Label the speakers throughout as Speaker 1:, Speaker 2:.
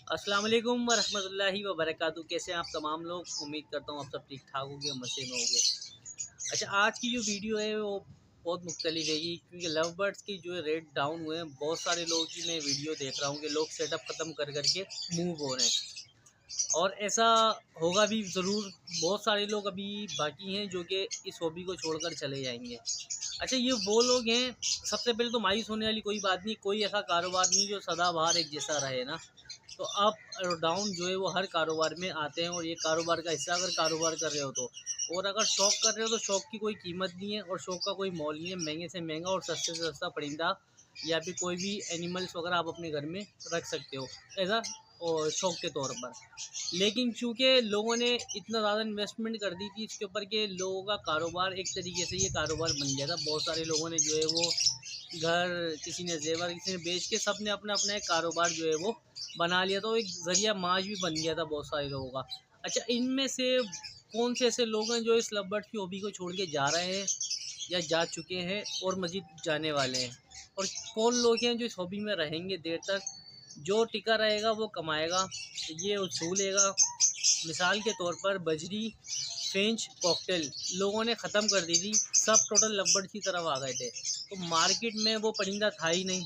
Speaker 1: अस्सलाम वालेकुम वरहमतुल्लाहि वबरकातुहू। कैसे हैं आप तमाम लोग? उम्मीद करता हूँ आप सब ठीक ठाक होंगे, मज़े में होंगे। अच्छा, आज की जो वीडियो है वो बहुत मुख्तलिफ रहेगी क्योंकि लव बर्ड्स की जो है रेट डाउन हुए हैं। बहुत सारे लोगों की मैं वीडियो देख रहा हूँ कि लोग सेटअप ख़त्म कर के मूव हो रहे हैं और ऐसा होगा भी ज़रूर। बहुत सारे लोग अभी बाकी हैं जो कि इस हॉबी को छोड़कर चले जाएंगे। अच्छा, ये वो लोग हैं, सबसे पहले तो मायूस होने वाली कोई बात नहीं। कोई ऐसा कारोबार नहीं जो सदाबहार एक जैसा रहे ना। तो अप और डाउन जो है वो हर कारोबार में आते हैं और ये कारोबार का हिस्सा। अगर कारोबार कर रहे हो तो, और अगर शौक़ कर रहे हो तो शौक़ की कोई कीमत नहीं है और शौक़ का कोई मोल नहीं है। महंगे से महंगा और सस्ते से सस्ता परिंदा या फिर कोई भी एनिमल्स वगैरह आप अपने घर में रख सकते हो ऐसा और शौक़ के तौर पर। लेकिन चूँकि लोगों ने इतना ज़्यादा इन्वेस्टमेंट कर दी थी इसके ऊपर कि लोगों का कारोबार एक तरीके से ये कारोबार बन गया था। बहुत सारे लोगों ने जो है वो घर, किसी ने ज़ेवर, किसी ने बेच के, सब ने अपना अपना एक कारोबार जो है वो बना लिया था। एक ज़रिया माश भी बन गया था बहुत सारे लोगों का। अच्छा, इनमें से कौन से ऐसे लोग हैं जो इस लव बर्ड की हॉबी को छोड़ के जा रहे हैं या जा चुके हैं और मज़ीद जाने वाले हैं, और कौन लोग हैं जो इस हॉबी में रहेंगे देर तक? जो टिका रहेगा वो कमाएगा, ये उसूलेगा। मिसाल के तौर पर बजरी, फ्रेंच कॉकटेल लोगों ने ख़त्म कर दी थी, सब टोटल लवबर्ड की तरफ आ गए थे। तो मार्केट में वो परिंदा था ही नहीं।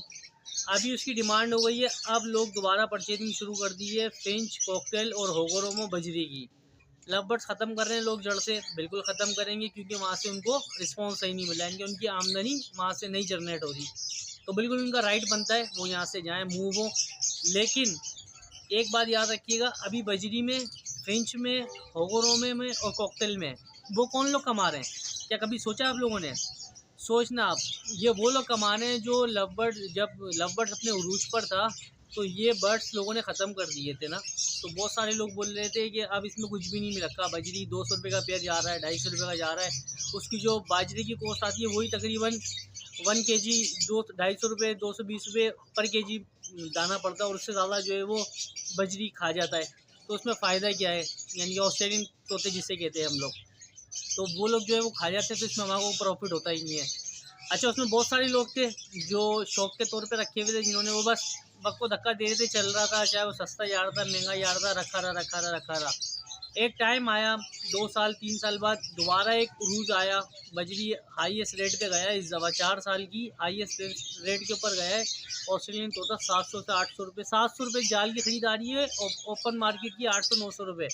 Speaker 1: अभी उसकी डिमांड हो गई है, अब लोग दोबारा परचेजिंग शुरू कर दी है फ्रेंच कॉकटेल और होगोरोमो बजरी की। लवबर्ड्स ख़त्म कर रहे हैं लोग जड़ से, बिल्कुल ख़त्म करेंगे क्योंकि वहाँ से उनको रिस्पॉन्स सही नहीं मिला, इनकी उनकी आमदनी वहाँ से नहीं जनरेट हो रही। तो बिल्कुल उनका राइट बनता है वो यहाँ से जाएँ, मूव हो। लेकिन एक बात याद रखिएगा, अभी बजरी में, फ्रेंच में, होगोरोमे में और कॉकटेल में वो कौन लोग कमा रहे हैं? क्या कभी सोचा आप लोगों ने? सोचना आप, ये वो लोग कमा रहे हैं जो लवबर्ड, जब लवबर्ड्स अपने उरूज पर था तो ये बर्ड्स लोगों ने ख़त्म कर दिए थे ना। तो बहुत सारे लोग बोल रहे थे कि अब इसमें कुछ भी नहीं मिल रखा, बजरी 200 रुपये का पेयर जा रहा है, 250 रुपये का जा रहा है। उसकी जो बाजरे की कॉस्ट आती है वही तकरीबन 1 केजी 250 रुपये, 220 रुपये पर केजी दाना पड़ता है और उससे ज़्यादा जो है वो बजरी खा जाता है। तो उसमें फ़ायदा क्या है? यानी कि ऑस्ट्रेलियन तोते जिसे कहते हैं हम लोग, तो वो लोग जो है वो खा जाते हैं, तो इसमें हमारे को प्रॉफिट होता ही नहीं है। अच्छा, उसमें बहुत सारे लोग थे जो शौक़ के तौर पे रखे हुए थे, जिन्होंने वो बस वक़्त को धक्का दे रहे थे, चल रहा था, चाहे वो सस्ता जा रहा था, महंगा जा रहा था, रखा रहा। एक टाइम आया 2 साल 3 साल बाद दोबारा एक उरूज आया, बजरी हाईएस्ट रेट पे गया है इस दफ़ा, 4 साल की हाईएस्ट रेट के ऊपर गया है। ऑस्ट्रेलियन तोता 700 से 800 रुपये, 700 रुपये जाल की खरीदारी है, ओपन मार्केट की 800-900 रुपये।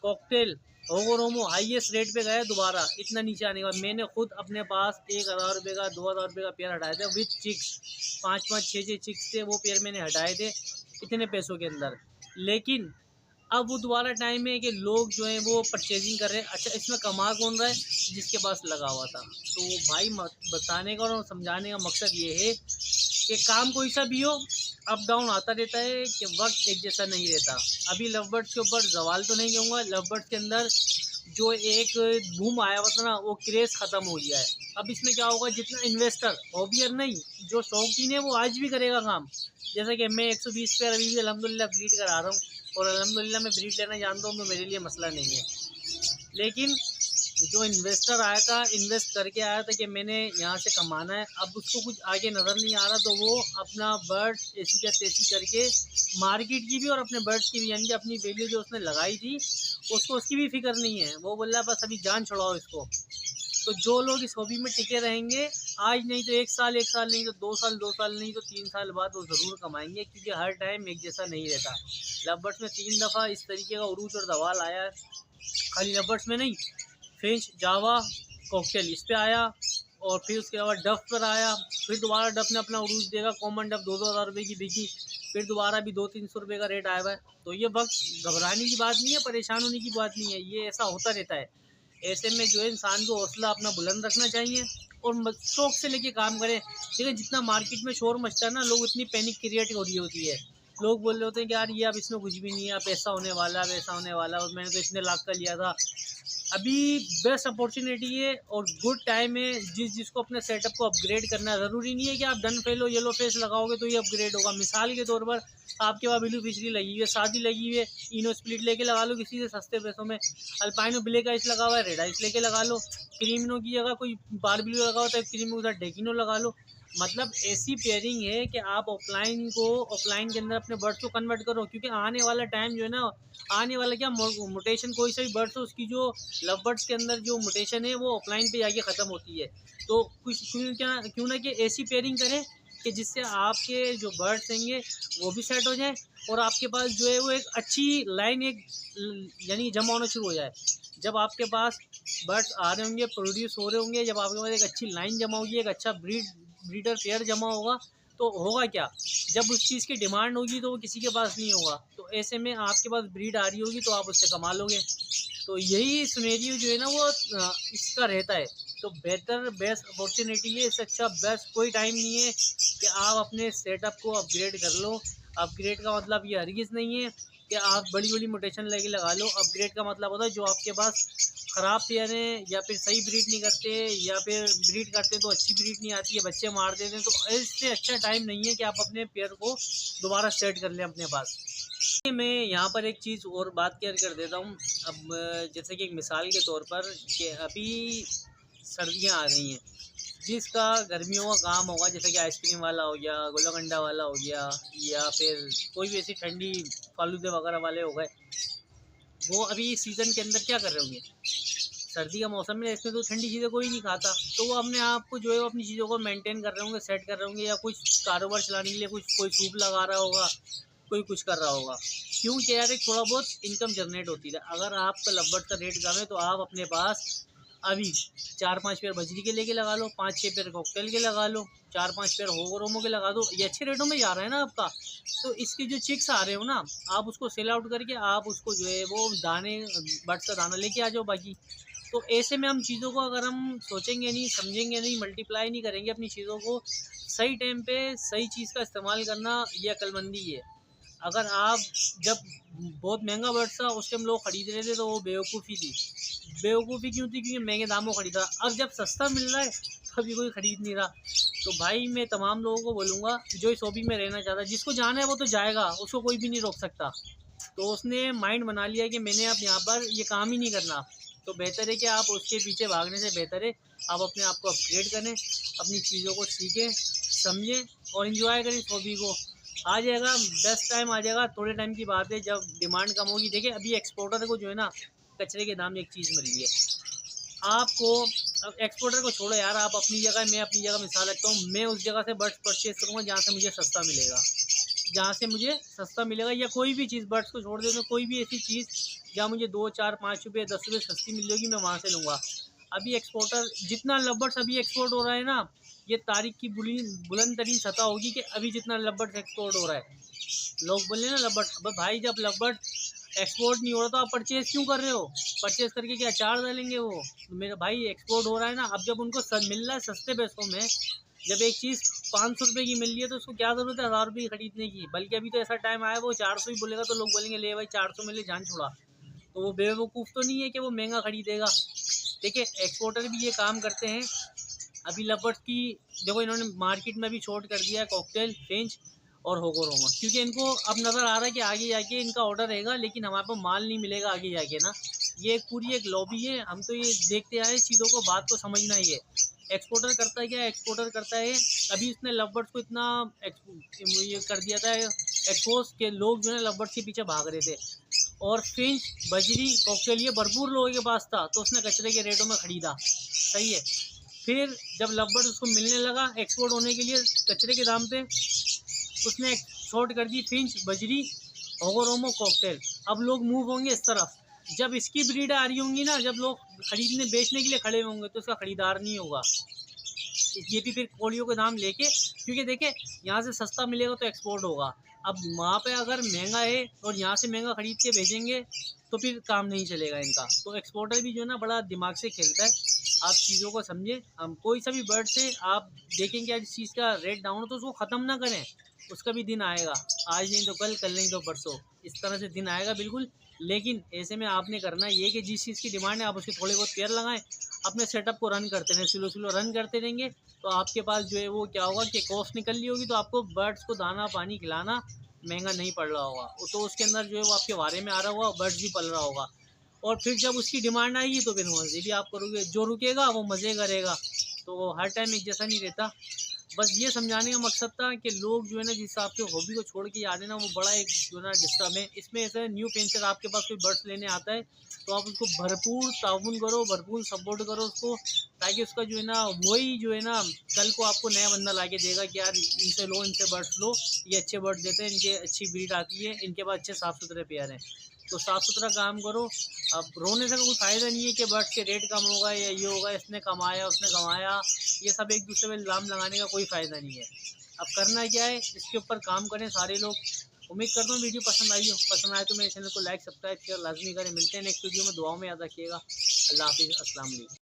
Speaker 1: कॉकटेल, होगोरोमो हाईएस्ट रेट पे गया दोबारा, इतना नीचे आने के बाद मैंने खुद अपने पास 1000 रुपये का, 2000 रुपये का पेयर हटाए थे विथ चिक्स। 5-5 6-6 चिक्स थे, वो पेयर मैंने हटाए थे इतने पैसों के अंदर। लेकिन अब वो दोबारा टाइम है कि लोग जो हैं वो परचेजिंग कर रहे हैं। अच्छा, इसमें कमा कौन रहा है? जिसके पास लगा हुआ था। तो भाई बताने का और समझाने का मकसद ये है कि काम कोई सा भी हो, अप डाउन आता रहता है, कि वक्त एक जैसा नहीं रहता। अभी लवबर्ड्स के ऊपर जवाल तो नहीं कहूँगा, लवबर्ड्स के अंदर जो एक बूम आया हुआ था ना, वो क्रेज़ ख़त्म हो गया है। अब इसमें क्या होगा, जितना इन्वेस्टर, हॉबियर नहीं, जो शौकीन है वो आज भी करेगा काम। जैसा कि मैं 120 पेयर अभी भी अल्हम्दुलिल्लाह ब्रीड करा रहा हूँ और अल्हम्दुलिल्लाह मैं ब्रीड लेना जानता हूँ, तो मेरे लिए मसला नहीं है। लेकिन जो इन्वेस्टर आया था, इन्वेस्ट करके आया था कि मैंने यहाँ से कमाना है, अब उसको कुछ आगे नज़र नहीं आ रहा, तो वो अपना बर्ड ऐसी क्या तैसी करके, मार्केट की भी और अपने बर्ड्स की भी, यानी कि अपनी वैल्यू जो उसने लगाई थी उसको, उसकी भी फिक्र नहीं है। वो बोल रहा है बस अभी जान छुड़ाओ इसको। तो जो लोग इस हॉबी में टिके रहेंगे, आज नहीं तो 1 साल, 1 साल नहीं तो 2 साल, 2 साल नहीं तो 3 साल बाद वो ज़रूर कमाएंगे, क्योंकि हर टाइम एक जैसा नहीं रहता। लवबर्ड्स में 3 दफ़ा इस तरीके का उरूज और दवाल आया है, खाली लवबर्ड्स में नहीं, फ्रेंच, जावा, कॉकटेल इस पे आया, और फिर उसके बाद डफ पर आया, फिर दोबारा डफ ने अपना उरूज देगा, कॉमन डफ 2-2 हज़ार रुपये की बिकी, फिर दोबारा भी 200-300 रुपये का रेट आया हुआ है। तो ये वक्त घबराने की बात नहीं है, परेशान होने की बात नहीं है, ये ऐसा होता रहता है। ऐसे में जो है इंसान को हौसला अपना बुलंद रखना चाहिए और शौक से लेके काम करें। देखिए, जितना मार्केट में शोर मचता है ना, लोग इतनी पैनिक क्रिएट हो रही होती है। लोग बोल रहे होते हैं कि यार ये अब इसमें कुछ भी नहीं है, अब ऐसा होने वाला है, वैसा होने वाला है, और मैंने तो इतने लाख का लिया था। अभी बेस्ट अपॉर्चुनिटी है और गुड टाइम है, जिसको अपने सेटअप को अपग्रेड करना है। ज़रूरी नहीं है कि आप डन फेलो येलो फेस लगाओगे तो ये अपग्रेड होगा। मिसाल के तौर पर आपके पास ब्लू फिशरी लगी हुई है, शादी लगी हुई है, इनो स्प्लिट लेके लगा लो किसी से सस्ते पैसों में। अल्पाइनो ब्लैक आइस लगा हुआ है, रेड आइस लेके लगा लो। क्रीमिनो की जगह कोई बारबिलो लगा होता है, क्रीमिनो के साथ डेकिनो लगा लो। मतलब ऐसी पेयरिंग है कि आप ऑफलाइन के अंदर अपने बर्ड्स को कन्वर्ट करो, क्योंकि आने वाला टाइम जो है ना, आने वाला क्या मोटेशन, कोई सा भी बर्ड्स हो उसकी जो लव बर्ड्स के अंदर जो मोटेशन है वो ऑफलाइन पे जाके ख़त्म होती है। तो कुछ क्यों ना कि ऐसी पेयरिंग करें कि जिससे आपके जो बर्ड्स रहेंगे वो भी सेट हो जाए, और आपके पास जो है वो एक अच्छी लाइन यानी जमा होना शुरू हो जाए। जब आपके पास बर्ड्स आ रहे होंगे, प्रोड्यूस हो रहे होंगे, जब आपके पास एक अच्छी लाइन जमा होगी, एक अच्छा ब्रीडर पेयर जमा होगा, तो होगा क्या, जब उस चीज़ की डिमांड होगी तो वो किसी के पास नहीं होगा, तो ऐसे में आपके पास ब्रीड आ रही होगी तो आप उससे कमा लोगे। तो यही सिनेरियो जो है ना वो इसका रहता है। तो बेस्ट अपॉर्चुनिटी है, इससे अच्छा बेस्ट कोई टाइम नहीं है कि आप अपने सेटअप को अपग्रेड कर लो। अपग्रेड का मतलब ये हरगिज़ नहीं है कि आप बड़ी बड़ी मोटेशन लेके लगा लो। अपग्रेड का मतलब होता है जो आपके पास ख़राब पेयर हैं, या फिर सही ब्रीड नहीं करते, या फिर ब्रीड करते तो अच्छी ब्रीड नहीं आती है, बच्चे मार देते हैं, तो इससे अच्छा टाइम नहीं है कि आप अपने पेयर को दोबारा सेट कर लें अपने पास। मैं यहाँ पर एक चीज़ और बात क्लियर कर देता हूँ। अब जैसे कि एक मिसाल के तौर पर कि अभी सर्दियाँ आ गई हैं, जिसका गर्मियों का काम होगा, जैसे कि आइसक्रीम वाला हो गया, गोलागंडा वाला हो गया, या फिर कोई भी ऐसी ठंडी फालूदे वगैरह वाले हो गए, वो अभी इस सीज़न के अंदर क्या कर रहे होंगे, सर्दी का मौसम है, इसमें तो ठंडी चीज़ें कोई नहीं खाता, तो वो अपने आप को जो है वो अपनी चीज़ों को मेंटेन कर रहे होंगे, सेट कर रहे होंगे, या कुछ कारोबार चलाने के लिए कोई सूप लगा रहा होगा, कोई कुछ कर रहा होगा। क्यों कि यार एक थोड़ा बहुत इनकम जनरेट होती है। अगर आपका लवबर्ड का रेट कम है तो आप अपने पास अभी 4-5 पेयर बजरी के लेके लगा लो, 5-6 पेयर कॉकटेल के लगा लो, 4-5 पेयर होगोरोमो के लगा दो, ये अच्छे रेटों में जा रहा है ना आपका। तो इसके जो चिक्स आ रहे हो ना, आप उसको सेल आउट करके आप उसको जो है वो दाने, बर्ड्स का दाना लेके आ जाओ बाकी। तो ऐसे में हम चीज़ों को अगर हम सोचेंगे नहीं, समझेंगे नहीं, मल्टीप्लाई नहीं करेंगे अपनी चीज़ों को, सही टाइम पे सही चीज़ का इस्तेमाल करना, ये अक्लमंदी है। अगर आप जब बहुत महंगा बर्ड्स था उस टाइम लोग खरीद रहे थे तो वो बेवकूफ़ी थी। बेवकूफ़ी क्यों थी, क्योंकि महंगे दामों खरीदा। अब जब सस्ता मिल रहा है तभी कोई ख़रीद नहीं रहा। तो भाई मैं तमाम लोगों को बोलूँगा जो इस हॉबी में रहना चाहता है, जिसको जाना है वो तो जाएगा, उसको कोई भी नहीं रोक सकता। तो उसने माइंड बना लिया कि मैंने अब यहाँ पर ये काम ही नहीं करना, तो बेहतर है कि आप उसके पीछे भागने से बेहतर है आप अपने आप को अपग्रेड करें, अपनी चीज़ों को सीखें, समझें और इन्जॉय करें इस हॉबी को। आ जाएगा, बेस्ट टाइम आ जाएगा, थोड़े टाइम की बात है जब डिमांड कम होगी। देखिए अभी एक्सपोर्टर को जो है ना कचरे के दाम में एक चीज़ मिल रही है आपको। अब एक्सपोर्टर को छोड़ो यार, आप अपनी जगह, मैं अपनी जगह मिसाल रखता हूँ, मैं उस जगह से बर्ड्स परचेज करूँगा जहाँ से मुझे सस्ता मिलेगा, जहाँ से मुझे सस्ता मिलेगा, या कोई भी चीज़, बर्ड्स को छोड़ देते कोई भी ऐसी चीज़ जहाँ मुझे 2, 4, 5 रुपये, 10 रुपये सस्ती मिल जाएगी, मैं वहाँ से लूँगा। अभी एक्सपोर्टर जितना लव अभी एक्सपोर्ट हो रहा है ना, ये तारीख की बुलंद तरीन सतह होगी कि अभी जितना लव एक्सपोर्ट हो रहा है, लोग बोले ना लव अब भाई जब लव एक्सपोर्ट नहीं हो रहा तो आप परचेज़ क्यों कर रहे हो? परचेज़ करके क्या चार्ज डालेंगे वो? तो मेरा भाई एक्सपोर्ट हो रहा है ना, अब जब उनको मिल रहा है सस्ते पैसों में, जब एक चीज़ 500 रुपये की मिल रही है तो उसको क्या ज़रूरत है 1000 रुपये की खरीदने की? बल्कि अभी तो ऐसा टाइम आया वो 400 ही बोलेगा तो लोग बोलेंगे ले भाई 400 में ले जान छुड़ा। तो वो बेवकूफ़ तो नहीं है कि वो महंगा खरीदेगा। देखिए एक्सपोर्टर भी ये काम करते हैं। अभी लवर्स की देखो, इन्होंने मार्केट में भी शॉर्ट कर दिया है कॉकटेल, फिंच और होगोरोमा, क्योंकि इनको अब नज़र आ रहा है कि आगे जाके इनका ऑर्डर रहेगा लेकिन हमारे पास माल नहीं मिलेगा आगे जाके ना। ये एक पूरी एक लॉबी है, हम तो ये देखते आए चीज़ों को, बात को समझना ही है। एक्सपोर्टर करता है क्या, एक्सपोर्टर करता है अभी इसने लवर्स को इतना ये कर दिया था एक्सपोज के लोग जो है लवर्स के पीछे भाग रहे थे, और फिंच, बजरी, कॉकटेल ये भरपूर लोगों के पास था तो उसने कचरे के रेटों में खरीदा। सही है। फिर जब लवबर्ड उसको मिलने लगा एक्सपोर्ट होने के लिए कचरे के दाम पे, उसने शॉर्ट कर दी फिंच, बजरी, होगोरोमो, कॉकटेल। अब लोग मूव होंगे इस तरफ, जब इसकी ब्रीड आ रही होंगी ना, जब लोग खरीदने बेचने के लिए खड़े होंगे तो उसका खरीदार नहीं होगा। ये भी फिर कोड़ियों के दाम लेके, क्योंकि देखे यहाँ से सस्ता मिलेगा तो एक्सपोर्ट होगा। अब वहाँ पे अगर महंगा है और यहाँ से महंगा खरीद के भेजेंगे तो फिर काम नहीं चलेगा इनका। तो एक्सपोर्टर भी जो है ना बड़ा दिमाग से खेलता है। आप चीज़ों को समझें। हम कोई सा भी बर्ड से आप देखेंगे आज इस चीज़ का रेट डाउन हो तो उसको ख़त्म ना करें, उसका भी दिन आएगा। आज नहीं तो कल नहीं तो परसों, इस तरह से दिन आएगा बिल्कुल। लेकिन ऐसे में आपने करना ये कि जिस चीज़ की डिमांड है आप उसके थोड़े बहुत पेयर लगाएं, अपने सेटअप को रन करते रहें, स्लो स्लो रन करते रहेंगे तो आपके पास जो है वो क्या होगा कि कॉस्ट निकल ली होगी, तो आपको बर्ड्स को दाना पानी खिलाना महंगा नहीं पड़ रहा होगा, तो उसके अंदर जो है वो आपके वारे में आ रहा होगा, बर्ड्स भी पल रहा होगा। और फिर जब उसकी डिमांड आएगी तो फिर मज़े भी आप करोगे, जो रुकेगा वो मज़े करेगा। तो हर टाइम एक जैसा नहीं रहता। बस ये समझाने का मकसद था कि लोग जो है ना जिस हिसाब से हॉबी को छोड़ के आ रहे हैं ना, वो बड़ा एक जो है ना डिस्टर्ब है। इसमें ऐसा न्यू पेंटर आपके पास कोई बर्ड्स लेने आता है तो आप उसको भरपूर ताउन करो, भरपूर सपोर्ट करो उसको, ताकि उसका जो है ना वही जो है ना कल को आपको नया बंदा ला के देगा कि यार इनसे लो, इनसे बर्ड्स लो, ये अच्छे बर्ड्स देते हैं, इनके अच्छी ब्रीड आती है, इनके पास अच्छे साफ़ सुथरे पेयर हैं। तो साफ़ सुथरा काम करो। अब रोने से कोई फ़ायदा नहीं है कि बर्ड्स के रेट कम होगा या ये होगा, इसने कमाया उसने कमाया, ये सब एक दूसरे पे इल्ज़ाम लगाने का कोई फ़ायदा नहीं है। अब करना क्या है, इसके ऊपर काम करें सारे लोग। उम्मीद करता हूँ वीडियो पसंद आई हो। पसंद आए तो मेरे चैनल को लाइक सब्सक्राइब शेयर लाजमी करें। मिलते हैं नेक्स्ट वीडियो में। दुआओं में याद रखिएगा। अल्लाह हाफ़िज़। अस्सलाम वालेकुम।